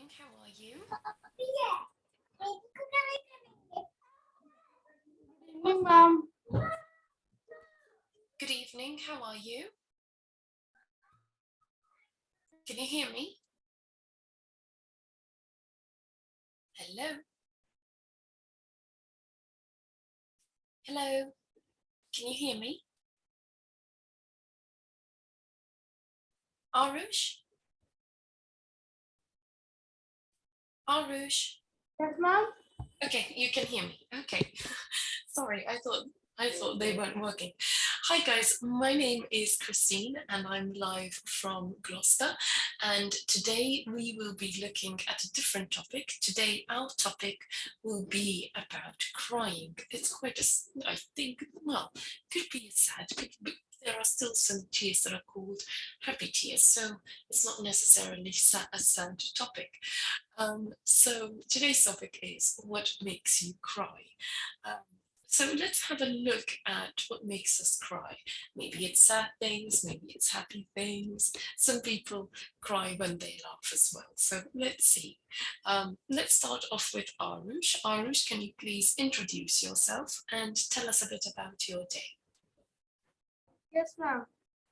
Evening, how are you? Evening, ma'am. Good evening, how are you? Can you hear me? Hello? Hello? Can you hear me? Arush? Arush? Yes, ma'am. Okay, you can hear me. Okay. Sorry, I thought they weren't working. Hi guys, my name is Christine and I'm live from Gloucester, and today we will be looking at a different topic. Today our topic will be about crying. It's quite I think, well, could be sad, there are still some tears that are called happy tears, so it's not necessarily a sad topic. So today's topic is what makes you cry. Um, so let's have a look at what makes us cry. Maybe it's sad things, maybe it's happy things. Some people cry when they laugh as well. So let's see. Let's start off with Arush. Arush, can you please introduce yourself and tell us a bit about your day? Yes, ma'am.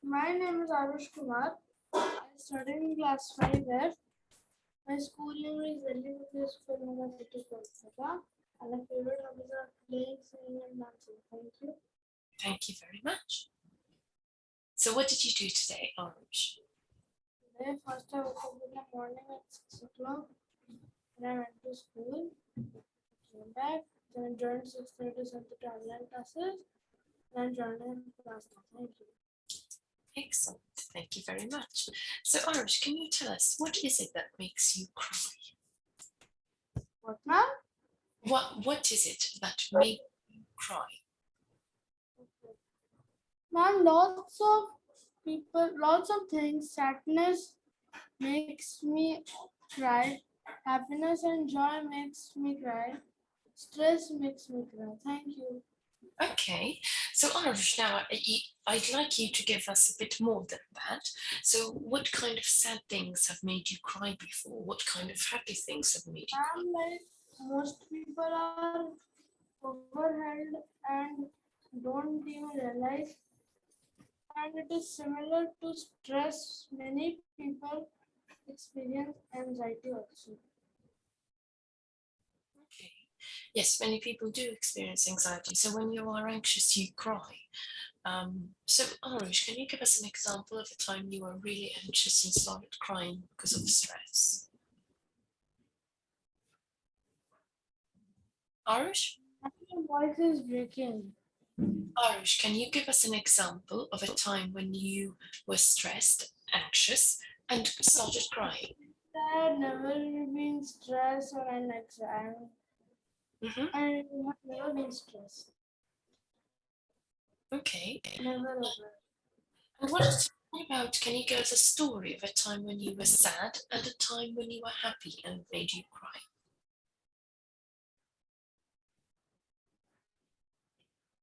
My name is Arush Kumar. I study in class 5F. My school name is LWT Academy, Kolkata. And my favorite hobbies are playing, singing, and dancing. Thank you. Thank you very much. So what did you do today, Arush? Today, first I woke up in the morning at 6 o'clock. Then I went to school. Came back. Then I joined 6:30 Center online classes. Then joined in class. Thank you. Excellent. Thank you very much. So, Arush, can you tell us what is it that makes you cry? What, ma'am? What is it that makes you cry? Ma'am, lots of things. Sadness makes me cry. Happiness and joy makes me cry. Stress makes me cry. Thank you. Okay. So, Arush, now I'd like you to give us a bit more than that. So, what kind of sad things have made you cry before? What kind of happy things have made you cry? Like most people are overwhelmed and don't even realize. And it is similar to stress. Many people experience anxiety also. Okay. Yes, many people do experience anxiety. So, when you are anxious, you cry. So, Arush, can you give us an example of a time you were really anxious and started crying because of stress? Arush? Your voice is breaking. Arush, can you give us an example of a time when you were stressed, anxious, and started crying? I had never been stressed or anxiety. Mm-hmm. I have never been stressed. Okay. Never ever. And what about, can you give us a story of a time when you were sad and a time when you were happy and made you cry?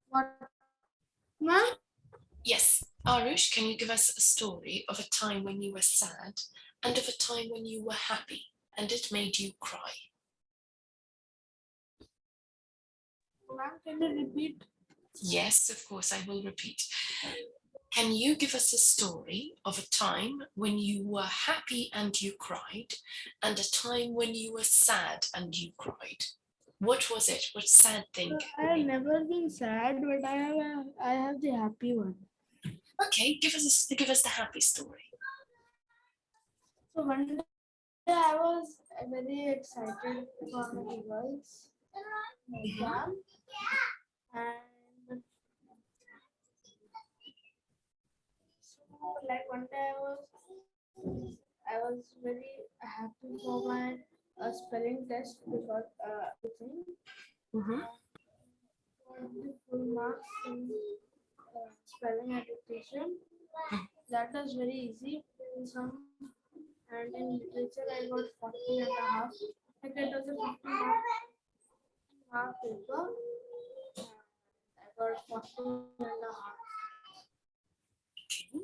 What, ma'am? Yes. Arush, can you give us a story of a time when you were sad and of a time when you were happy and it made you cry? Ma'am, can you repeat? Yes, of course, I will repeat. Can you give us a story of a time when you were happy and you cried, and a time when you were sad and you cried? What was it? What sad thing? I have never been sad, but I have the happy one. Okay, give us the happy story. So one day I was very excited for my results exam, and so like one day I was very happy for my spelling test because everything Mm-hmm. got the full marks in spelling and dictation. That was very easy. In some and in literature I got 14 and a half. Like it was a 50 mark paper. I got 14 and a half. Okay.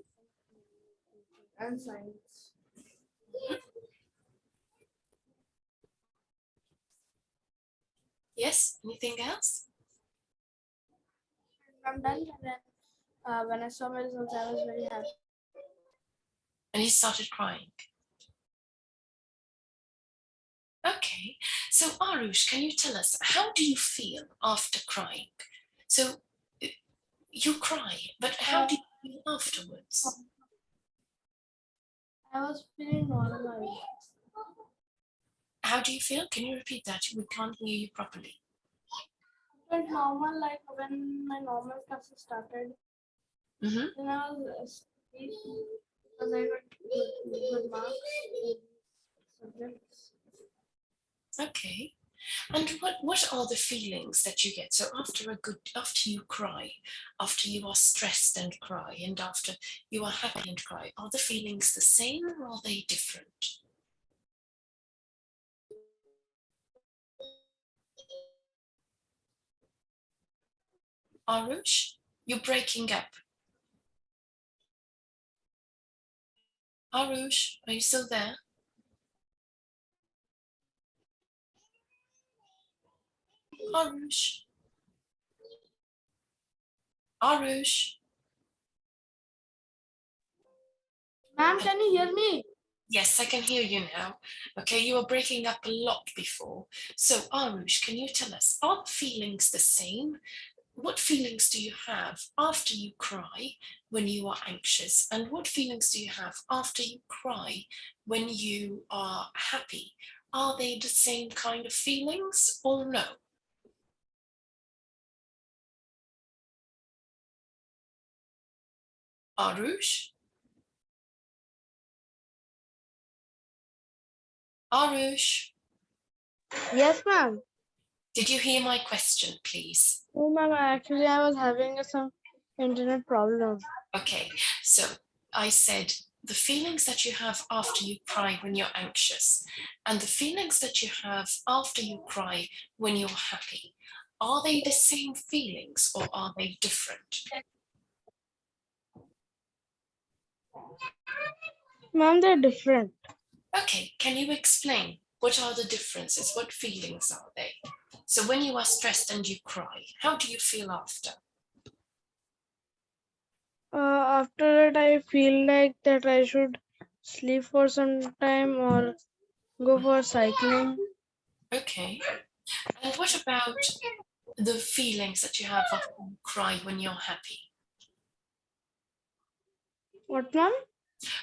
And science. Yes, anything else? I'm done. And then when I saw my results, I was very happy. And you started crying. Okay, so Arush, can you tell us, how do you feel after crying? So you cry, but how do you feel afterwards? I was feeling normal. How do you feel? Can you repeat that? We can't hear you properly. But normal, like when my normal classes started, Mm-hmm. then I was sleeping because I got good marks in subjects. Okay. And what are the feelings that you get? So after you cry, after you are stressed and cry, and after you are happy and cry, are the feelings the same or are they different? Arush, you're breaking up. Arush, are you still there? Arush. Arush. Ma'am, can you hear me? Yes, I can hear you now. Okay, you were breaking up a lot before. So, Arush, can you tell us, are the feelings the same? What feelings do you have after you cry when you are anxious? And what feelings do you have after you cry when you are happy? Are they the same kind of feelings or no? Arush? Arush? Yes, ma'am. Did you hear my question, please? Oh, ma'am, actually, I was having some internet problem. Okay, so I said the feelings that you have after you cry when you're anxious and the feelings that you have after you cry when you're happy, are they the same feelings or are they different? Ma'am, they're different. Okay, can you explain what are the differences? What feelings are they? So when you are stressed and you cry, how do you feel after? After that, I feel like that I should sleep for some time or go for cycling. Okay, and what about the feelings that you have after you cry when you're happy? What, ma'am?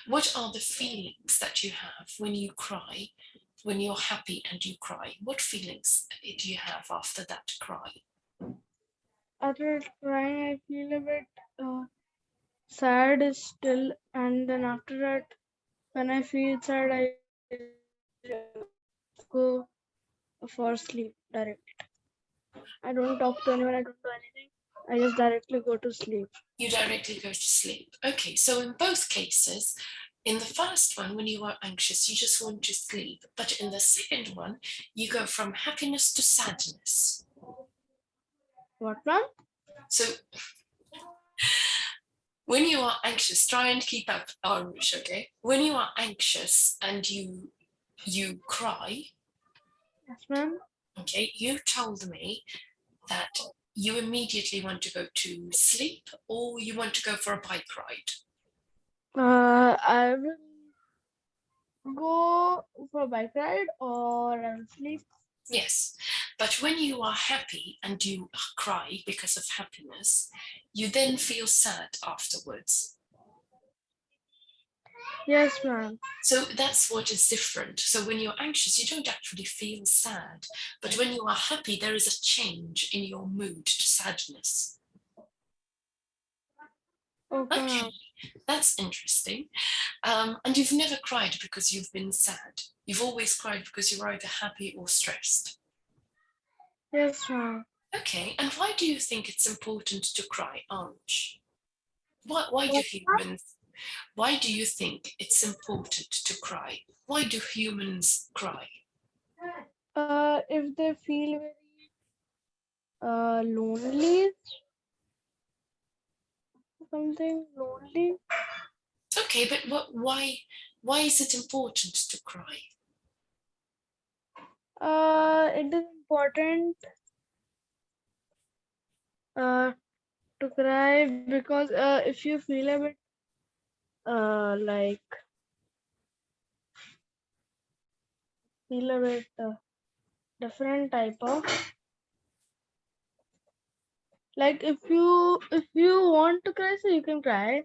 What are the feelings that you have when you cry, when you're happy and you cry? What feelings do you have after that cry? After crying, I feel a bit sad still, and then after that, when I feel sad, I go for sleep direct. I don't talk to anyone, I don't do anything. I just directly go to sleep. You directly go to sleep. Okay, so in both cases, in the first one, when you are anxious, you just want to sleep. But in the second one, you go from happiness to sadness. What, ma'am? So when you are anxious, try and keep up, Arush, okay? When you are anxious and you cry, Yes, ma'am. okay, you told me that you immediately want to go to sleep or you want to go for a bike ride. I will go for a bike ride or I will sleep. Yes, but when you are happy and you cry because of happiness, you then feel sad afterwards. Yes, ma'am. So that's what is different. So when you're anxious, you don't actually feel sad, but when you are happy, there is a change in your mood to sadness. Okay, Okay, ma'am. that's interesting. And you've never cried because you've been sad. You've always cried because you're either happy or stressed. Yes, ma'am. Okay, and why do you think it's important to cry, Anj? Why do What? humans, why do you think it's important to cry? Why do humans cry? If they feel very lonely, something lonely. Okay, but why is it important to cry? It is important Uh, to cry because if you feel a bit like feel a bit different type of like if you want to cry, so you can cry.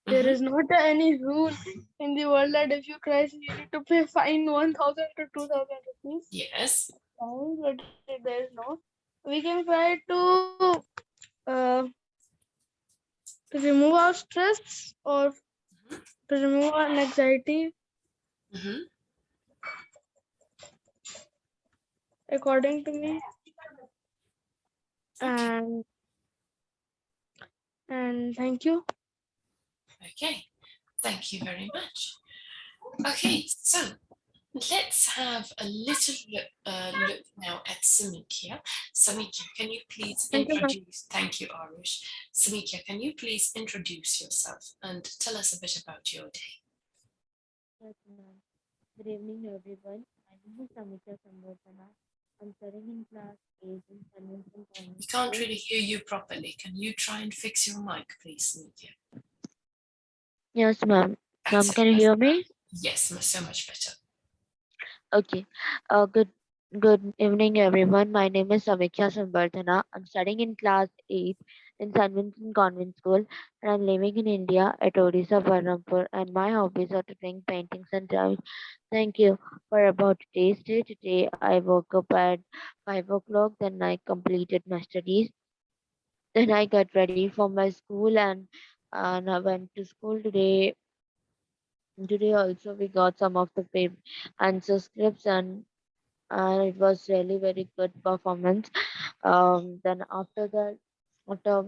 There Mm-hmm. is not any rule in the world that if you cry, so you need to pay fine 1,000 to 2,000 rupees. Yes. Fine, but there is no. We can try uh, to remove our stress or to remove our anxiety Mm-hmm. according to me. Okay. And thank you. Okay. Thank you very much. Okay, so let's have a little look now at Samikya. Samikya, can you please Thank you, ma'am. introduce? Thank you, Arush. Samikya, can you please introduce yourself and tell us a bit about your day? Yes, ma'am. Good evening, everyone. My name is Samita Sambhotana. I'm studying in class 8 in Convention We Convent can't School. really hear you properly. Can you try and fix your mic, please, Samikya? Yes, ma'am. That's Ma'am, it. can you hear me? Yes, so much better. Okay. Good evening, everyone. My name is Samiksha Sambhotana. I'm studying in class 8 in St. Vincent Convent School, and I'm living in India at Odisha, Berhampur. And my hobbies are to doing paintings and drawing. Thank you. For about today's day, today I woke up at 5 o'clock. Then I completed my studies. Then I got ready for my school, and I went to school today. Today also we got some of the answer scripts, and it was really very good performance. Then after that, after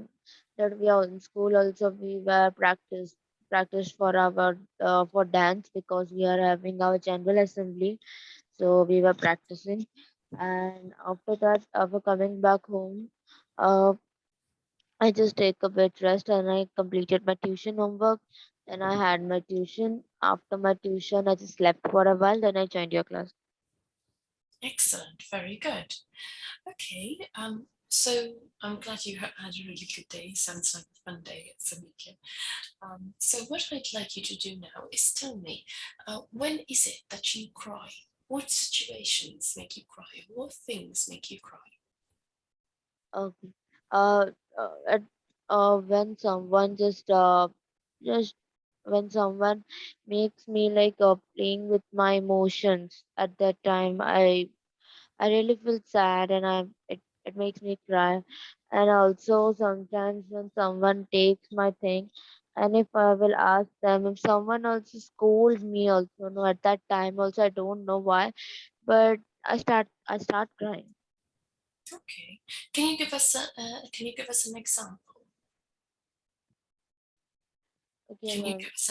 that we are in school also we were practice for our for dance because we are having our general assembly, so we were practicing. And after that, after coming back home, uh, I just take a bit rest and I completed my tuition homework. Then I had my tuition. After my tuition, I just slept for a while. Then I joined your class. Excellent. Very good. Okay. So I'm glad you had a really good day. Sounds like a fun day at Samikya. So what I'd like you to do now is tell me, when is it that you cry? What situations make you cry? What things make you cry? Okay. Uh, at, when someone just when someone makes me like playing with my emotions at that time, I really feel sad, and it makes me cry. And also sometimes when someone takes my thing, and if I will ask them, if someone also scolds me also, no, at that time also I don't know why, but I start crying. Okay. Can you give us an example? Okay, Can you ma'am. give us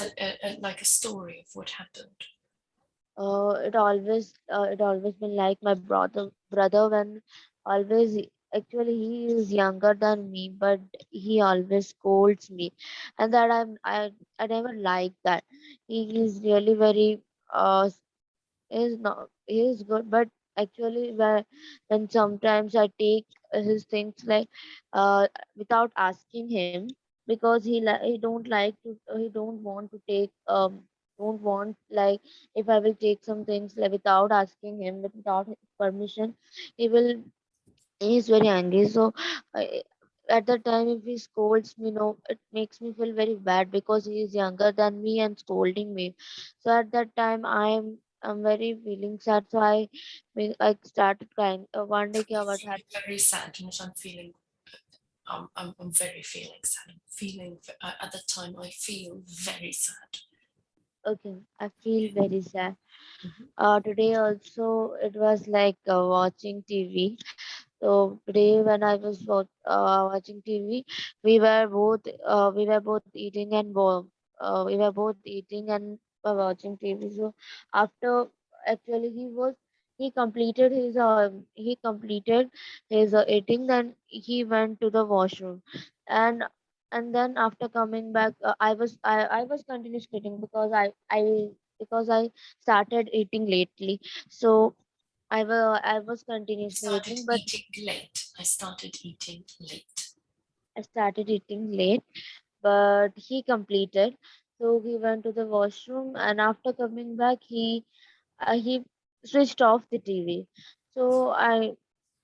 like a story of what happened? It always been like my brother when always actually he is younger than me, but he always scolds me, and that I never like that. He is really very is not he is good, but actually when sometimes I take his things like without asking him, because he don't like to he don't want to take don't want like, if I will take some things like without asking him, without his permission, he will he's very angry. So I, at the time, if he scolds me, no, it makes me feel very bad because he is younger than me and scolding me. So at that time, I'm very feeling sad. So I started crying. One day, You're what feeling happened? very sad, and I'm feeling. I'm very feeling sad. I'm feeling at the time I feel very sad. Okay, I feel very sad. Mhm. Today also it was like watching TV. So today when I was watching TV, we were both eating and we were both eating and watching TV. So after, actually he completed his eating, then he went to the washroom, and then after coming back, I was continuously eating because I started eating lately. So I was I continuously started eating, but eating late. I started eating late. I started eating late, but he completed. So he went to the washroom, and after coming back, he switched off the TV. So I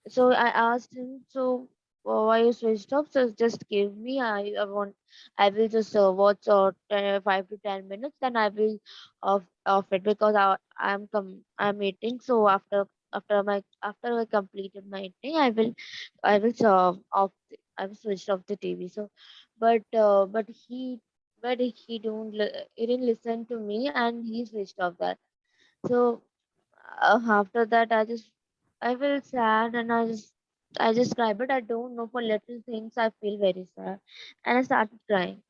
asked him, so why you switched off? So just give me. I will just watch 5 to 10 minutes. Then I will off it because I'm eating. So after I completed my eating, I will I will switch off the TV. So, but he didn't listen to me, and he switched off that. So after that, I feel sad, and I just cry, but I don't know, for little things I feel very sad, and I started crying.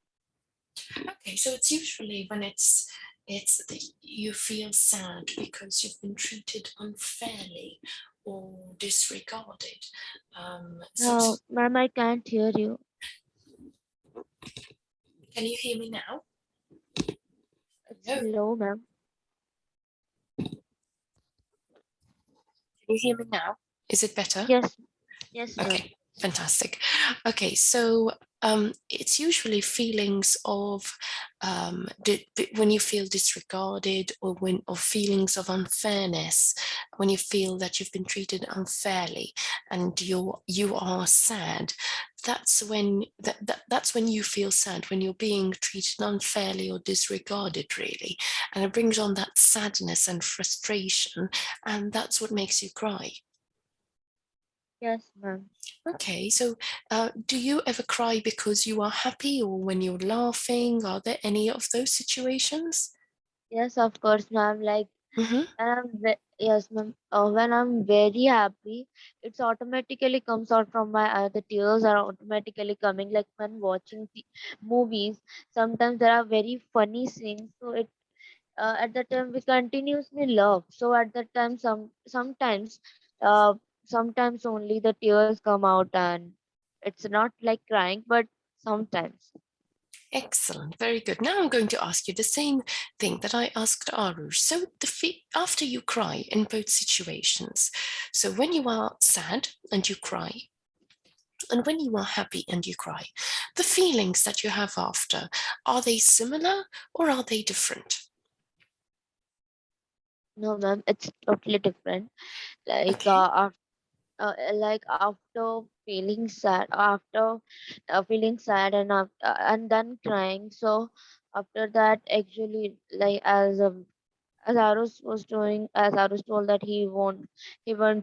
Okay, so it's usually when it's that you feel sad because you've been treated unfairly or disregarded. So Ma'am, I can't hear you. can you hear me now? It's No. low, ma'am. Can you hear me now? Is it better? Yes, yes, ma'am. Okay, fantastic. Okay, so it's usually feelings of when you feel disregarded, or feelings of unfairness, when you feel that you've been treated unfairly, and you are sad. That's when you feel sad, when you're being treated unfairly or disregarded, really, and it brings on that sadness and frustration, and that's what makes you cry. Yes, ma'am. Okay, so do you ever cry because you are happy or when you're laughing? Are there any of those situations? Yes, of course, ma'am. Like, Mm-hmm. yes, ma'am. When I'm very happy, it's automatically comes out from my the tears are automatically coming. Like when watching the movies, sometimes there are very funny scenes, so at that time we continuously love. So at that time, uh, sometimes only the tears come out, and it's not like crying, but sometimes. Excellent, very good. Now I'm going to ask you the same thing that I asked Arush. So after you cry in both situations, so when you are sad and you cry, and when you are happy and you cry, the feelings that you have after, are they similar or are they different? No, ma'am, it's totally different. Like Okay. like after feeling sad, and then crying. So after that, actually, like as Arus told that he want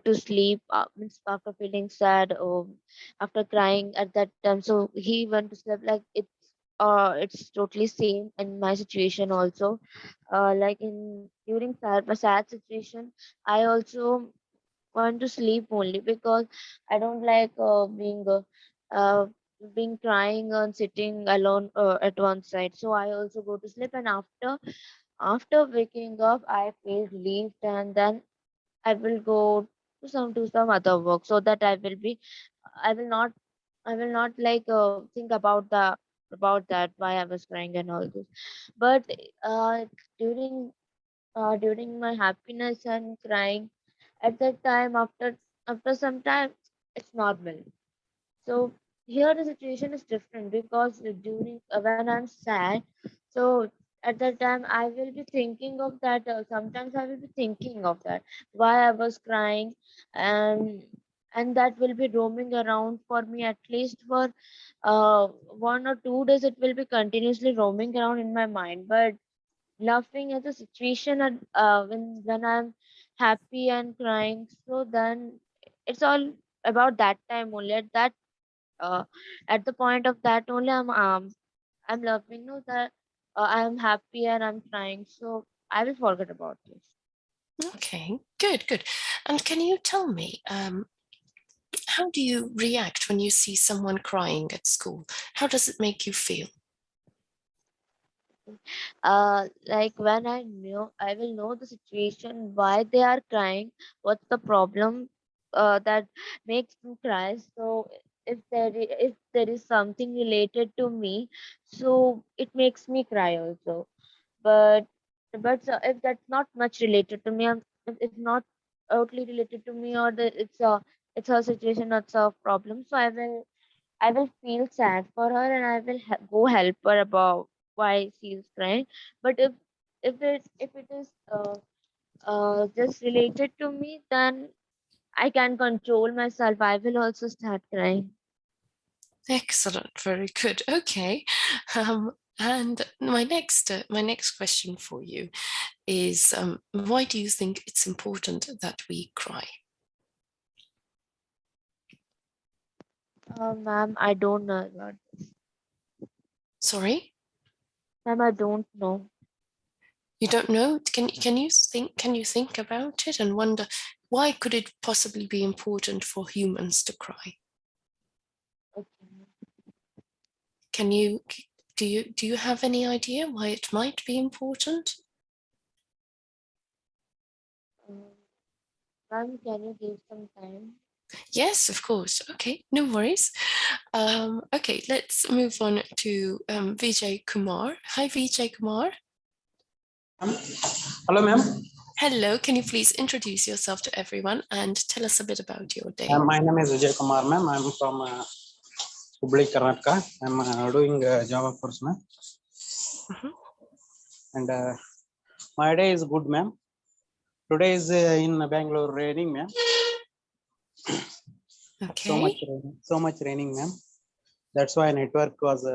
to sleep, means after feeling sad, after crying at that time, so he went to sleep. Like it's totally same in my situation also. Like in during a sad situation, I also want to sleep only because I don't like uh, being crying and sitting alone at one side. So I also go to sleep, and after waking up, I feel relieved, and then I will go to some other work, so that I will not I will not think about that why I was crying and all this. But uh, during during my happiness and crying at that time, after some time, it's normal. So here the situation is different because during when I'm sad, so at that time I will be thinking of that. Sometimes I will be thinking of that why I was crying, and that will be roaming around for me at least for 1 or 2 days. It will be continuously roaming around in my mind. But laughing at the situation when I'm happy and crying, so then it's all about that time only. Uh, at the point of that only, I'm loving, no, that I'm happy and I'm crying, so I will forget about this. Okay, good, good. And can you tell me, how do you react when you see someone crying at school? How does it make you feel? Like when I will know the situation, why they are crying, what's the problem that makes them cry. So if there is something related to me, so it makes me cry also. But if that's not much related to me, if not totally related to me, or it's a situation, that's a problem, so I will I will feel sad for her and I will go help her about why she is crying. But if it is just related to me, then I can control myself. I will also start crying. Excellent, very good. Okay, and my next question for you is, why do you think it's important that we cry? Ma'am, I don't know about. Sorry, Ma'am, I don't know. you don't know? Can you think about it and wonder why could it possibly be important for humans to cry? Okay. Can you do you have any idea why it might be important? Um, Ma'am, can you give some time? Yes, of course. Okay, no worries. Okay, let's move on to Vijay Kumar. Hi, Vijay Kumar. Hello, ma'am. Hello, can you please introduce yourself to everyone and tell us a bit about your day? My name is Vijay Kumar, ma'am. I'm from Hubli, Karnataka. I'm doing Java course, ma'am. Mhm. And my day is good, ma'am. Today is in Bangalore raining, ma'am. Okay. So much raining, ma'am. That's why network was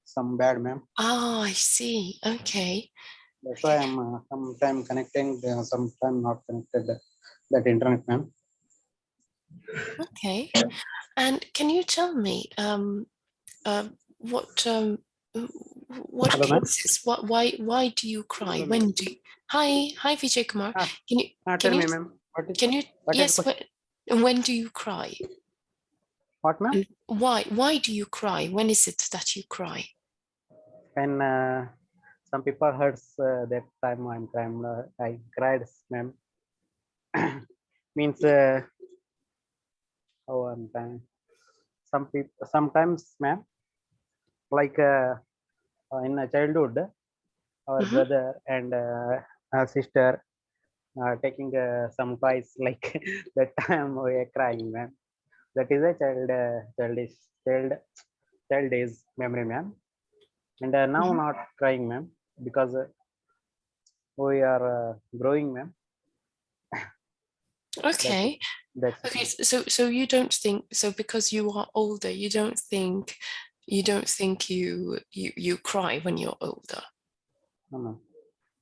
some bad, ma'am. Oh, I see. Okay. That's why I'm sometime connecting, sometime not connected that internet, ma'am. Okay. And can you tell me what Hello, ma'am. cases? Why do you cry? Hello, ma'am. When do you, hi Vijay Kumar. Can you Tell can you me, ma'am. can you What is the yes, question? when do you cry? What, ma'am? And why do you cry? When is it that you cry? When some people hurts that time I'm crying, I cried, ma'am. Means oh, I'm crying. Some people sometimes, ma'am, like in a childhood, our Mhm. brother and our sister taking some toys like that time we are crying, ma'am. That is a child child days memory, ma'am. And now Mhm. not crying, ma'am, because we are growing, ma'am. That's it. Okay. That's it, Okay. ma'am. So you don't think so because you are older, you don't think you cry when you're older. No, ma'am.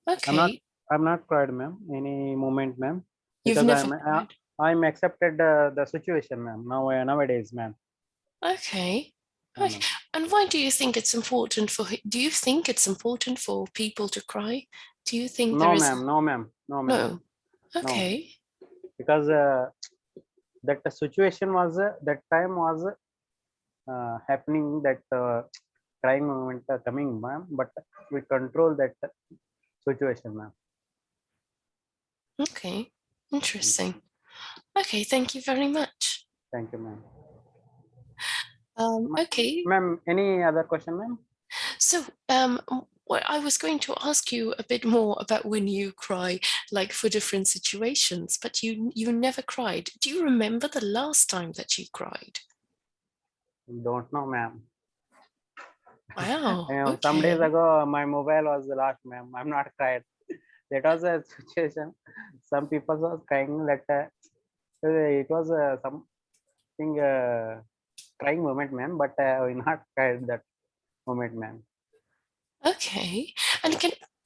I'm not. Okay. I'm not cried, ma'am. Any moment, ma'am, You've because never cried. I'm accepted the situation, ma'am. Nowadays, ma'am. Okay. No, Okay. ma'am. And why do you think it's important do you think it's important for people to cry? Do you think No, there is ma'am. No, ma'am. No, ma'am. no? No, Okay. because that situation was that time was happening that crying moment coming, ma'am. But we control that situation, ma'am. Okay. Interesting. Okay, thank you very much. Thank you, ma'am. Okay, Ma'am, any other question, ma'am? so what I was going to ask you a bit more about when you cry, like for different situations, but you never cried. Do you remember the last time that you cried? Don't know, ma'am. Wow. Some days Okay. ago, my mobile was lost, ma'am. I'm not cried. That was a situation. Some people was crying that it was something crying moment, ma'am. But we not cried that moment, ma'am. Okay. And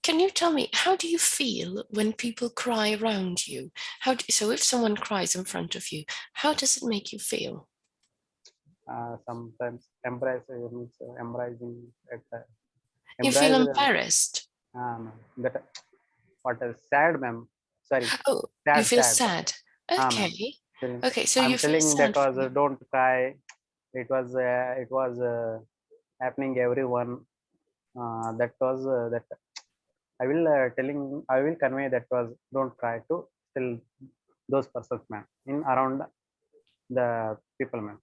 can you tell me how do you feel when people cry around you? So if someone cries in front of you, how does it make you feel? Sometimes embrace means embracing at You feel embrace embarrassed. that what is sad, ma'am. Sorry, Oh, you sad, feel sad. sad. Ma'am. Okay. Okay, so I'm you feel telling that sad was for don't cry. It was happening everyone. That was that I will convey that was don't cry to still those persons, ma'am, in around the people, ma'am.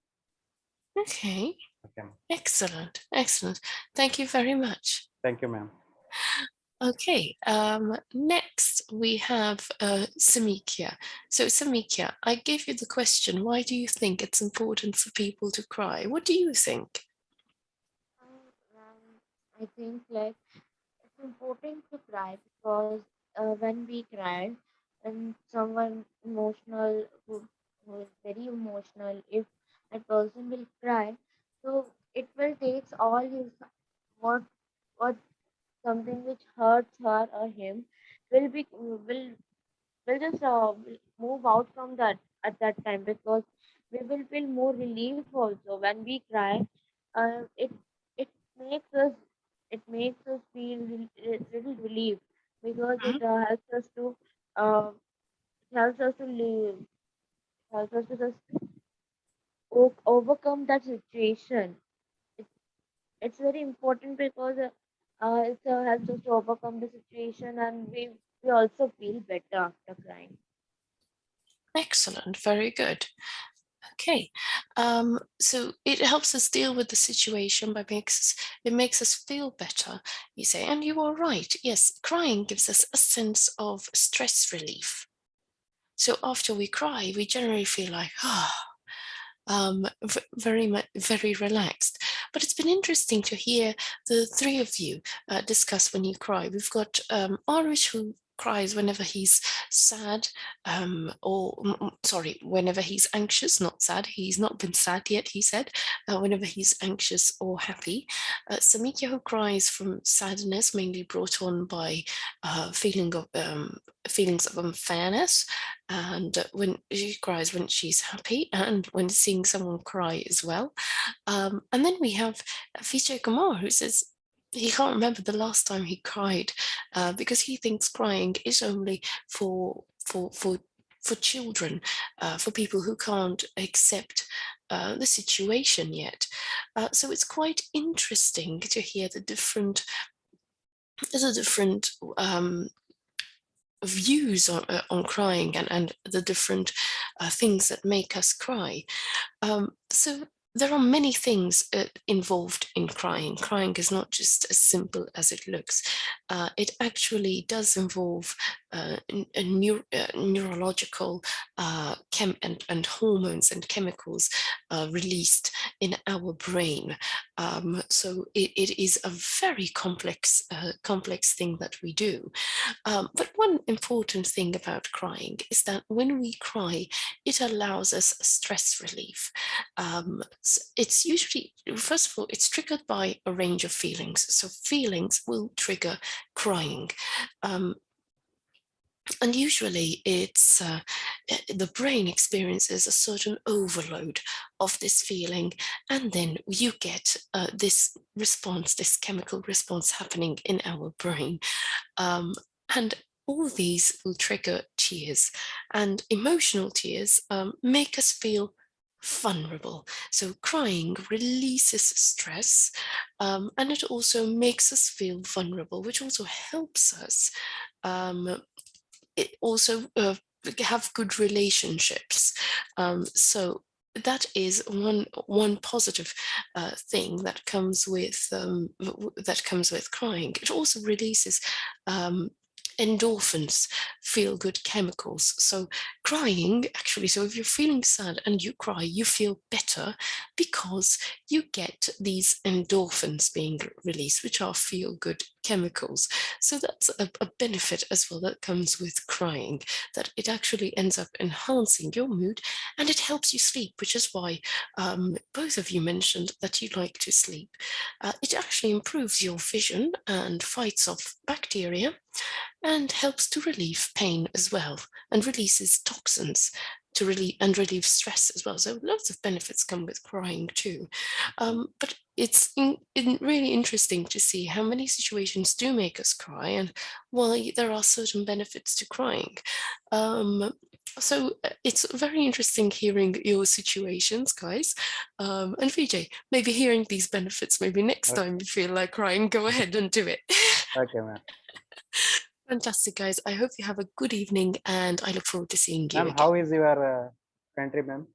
Okay, Okay, ma'am. excellent, excellent. Thank you very much. Thank you, ma'am. Okay, next we have Samikya. So Samikya, I gave you the question, why do you think it's important for people to cry? What do you think? I think like it's important to cry because when we cry, and someone emotional who is very emotional, if that person will cry, so it will take all his what what something which hurts her or him will just move out from that at that time, because we will feel more relief also when we cry. It makes us feel little relief, because Mhm. it uh, helps us to live, helps us to just overcome that situation. it, it's very important because it helps us to overcome the situation, and we also feel better after crying. Excellent, very good. Okay, so it helps us deal with the situation it makes us feel better, you say, and you are right. Yes, crying gives us a sense of stress relief. So after we cry, we generally feel like, very relaxed. But it's been interesting to hear the three of you discuss when you cry. We've got Arish, who cries whenever he's sad, sorry, whenever he's anxious, not sad. He's not been sad yet, he said, whenever he's anxious or happy. Samikya, who cries from sadness, mainly brought on by feelings of unfairness, and when she cries when she's happy and when seeing someone cry as well. And then we have Vijay Kumar, who says he can't remember the last time he cried, because he thinks crying is only for children, for people who can't accept the situation yet. So it's quite interesting to hear the different views on crying, and the different things that make us cry. So there are many things involved in crying. Crying is not just as simple as it looks. It actually does involve neurological and hormones and chemicals released in our brain. So it is a very complex thing that we do. But one important thing about crying is that when we cry, it allows us stress relief. It's usually, first of all, it's triggered by a range of feelings. So feelings will trigger crying. Um, and usually it's the brain experiences a certain overload of this feeling, and then you get this response, this chemical response happening in our brain. And all these will trigger tears, and emotional tears make us feel vulnerable. So crying releases stress, and it also makes us feel vulnerable, which also helps us it also have good relationships. So that is one positive thing that comes with crying. It also releases endorphins, feel good chemicals. So crying actually, so if you're feeling sad and you cry, you feel better because you get these endorphins being released, which are feel good chemicals. So that's a benefit as well that comes with crying, that it actually ends up enhancing your mood, and it helps you sleep, which is why both of you mentioned that you like to sleep. It actually improves your vision and fights off bacteria, and helps to relieve pain as well, and releases toxins to relieve stress as well. So lots of benefits come with crying too. But it's really interesting to see how many situations do make us cry, and why there are certain benefits to crying. So it's very interesting hearing your situations, guys. And Vijay, maybe hearing these benefits, maybe next Okay, time you feel like crying, go ahead and do it. okay, ma'am. Fantastic, guys. I hope you have a good evening, and I look forward to seeing you Ma'am, again. how is your country, ma'am?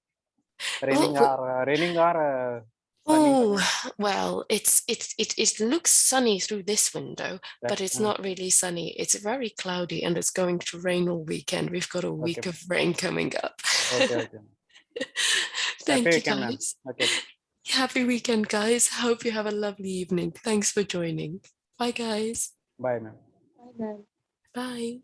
Well, Raining or Sunny Oh, weather. well, it looks sunny through this window, but That, it's not really sunny. It's very cloudy and it's going to rain all weekend. We've got a week okay. of rain coming up. Okay. Okay. Happy Thank you, weekend, ma'am. guys. Okay. Happy weekend, guys. Hope you have a lovely evening. Thanks for joining. Bye, guys. Bye, ma'am. Bye, guys. Bye.